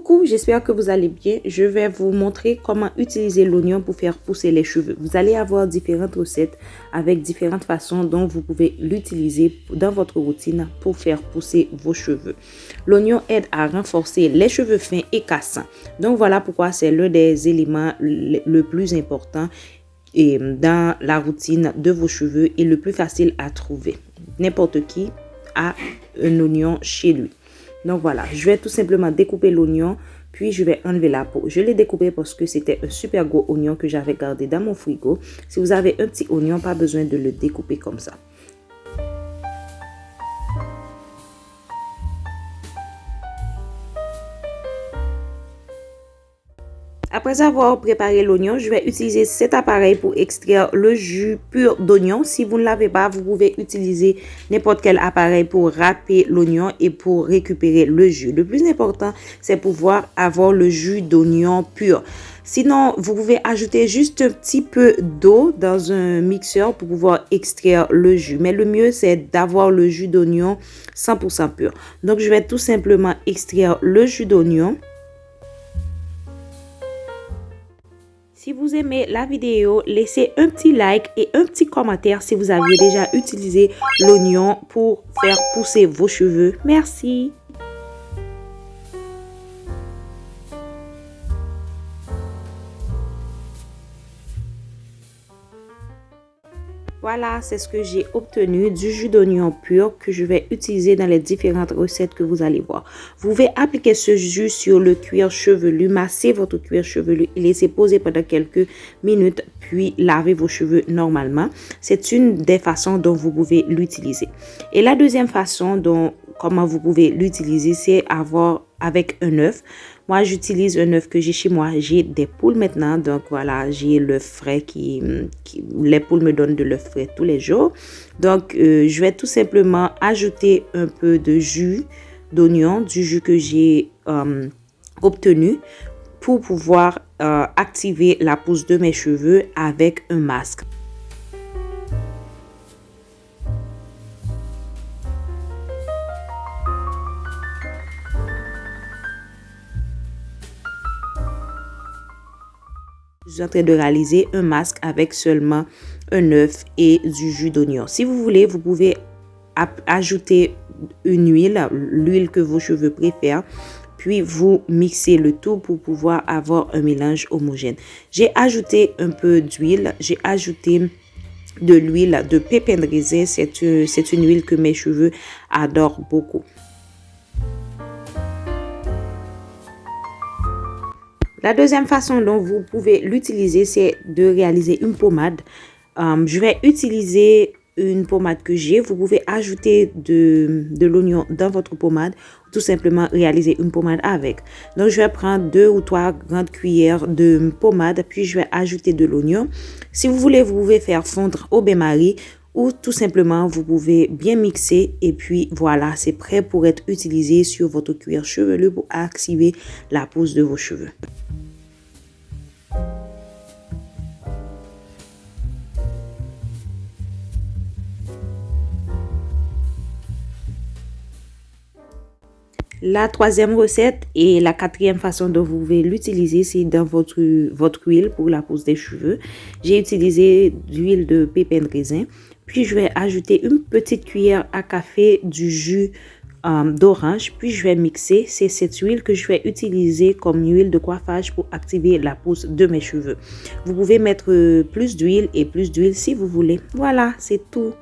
Coucou, j'espère que vous allez bien. Je vais vous montrer comment utiliser l'oignon pour faire pousser les cheveux. Vous allez avoir différentes recettes avec différentes façons dont vous pouvez l'utiliser dans votre routine pour faire pousser vos cheveux. L'oignon aide à renforcer les cheveux fins et cassants. Donc voilà pourquoi c'est l'un des éléments le plus important et dans la routine de vos cheveux et le plus facile à trouver. N'importe qui a un oignon chez lui. Donc voilà, je vais tout simplement découper l'oignon, puis je vais enlever la peau. Je l'ai découpé parce que c'était un super gros oignon que j'avais gardé dans mon frigo. Si vous avez un petit oignon, pas besoin de le découper comme ça. Après avoir préparé l'oignon, je vais utiliser cet appareil pour extraire le jus pur d'oignon. Si vous ne l'avez pas, vous pouvez utiliser n'importe quel appareil pour râper l'oignon et pour récupérer le jus. Le plus important, c'est pouvoir avoir le jus d'oignon pur. Sinon, vous pouvez ajouter juste un petit peu d'eau dans un mixeur pour pouvoir extraire le jus. Mais le mieux, c'est d'avoir le jus d'oignon 100% pur. Donc, je vais tout simplement extraire le jus d'oignon. Si vous aimez la vidéo, laissez un petit like et un petit commentaire si vous aviez déjà utilisé l'oignon pour faire pousser vos cheveux. Merci. Voilà, c'est ce que j'ai obtenu du jus d'oignon pur que je vais utiliser dans les différentes recettes que vous allez voir. Vous pouvez appliquer ce jus sur le cuir chevelu, masser votre cuir chevelu et laisser poser pendant quelques minutes, puis laver vos cheveux normalement. C'est une des façons dont vous pouvez l'utiliser. Et la deuxième façon comment vous pouvez l'utiliser, c'est avec un œuf. Moi, j'utilise un œuf que j'ai chez moi. J'ai des poules maintenant. Donc, voilà, j'ai l'œuf frais les poules me donnent de l'œuf frais tous les jours. Donc, je vais tout simplement ajouter un peu de jus d'oignon, du jus que j'ai obtenu pour pouvoir activer la pousse de mes cheveux avec un masque. Je suis en train de réaliser un masque avec seulement un œuf et du jus d'oignon. Si vous voulez, vous pouvez ajouter une l'huile que vos cheveux préfèrent. Puis vous mixez le tout pour pouvoir avoir un mélange homogène. J'ai ajouté un peu d'huile. J'ai ajouté de l'huile de pépins de raisin. C'est une huile que mes cheveux adorent beaucoup. La deuxième façon dont vous pouvez l'utiliser, c'est de réaliser une pommade. Je vais utiliser une pommade que j'ai. Vous pouvez ajouter de l'oignon dans votre pommade ou tout simplement réaliser une pommade avec. Donc, je vais prendre 2 ou 3 grandes cuillères de pommade, puis je vais ajouter de l'oignon. Si vous voulez, vous pouvez faire fondre au bain-marie ou tout simplement, vous pouvez bien mixer et puis voilà, c'est prêt pour être utilisé sur votre cuir chevelu pour activer la pousse de vos cheveux. La troisième recette et la quatrième façon dont vous pouvez l'utiliser, c'est dans votre huile pour la pousse des cheveux. J'ai utilisé de l'huile de pépins de raisin. Puis, je vais ajouter une petite cuillère à café du jus d'orange. Puis, je vais mixer. C'est cette huile que je vais utiliser comme huile de coiffage pour activer la pousse de mes cheveux. Vous pouvez mettre plus d'huile et plus d'huile si vous voulez. Voilà, c'est tout.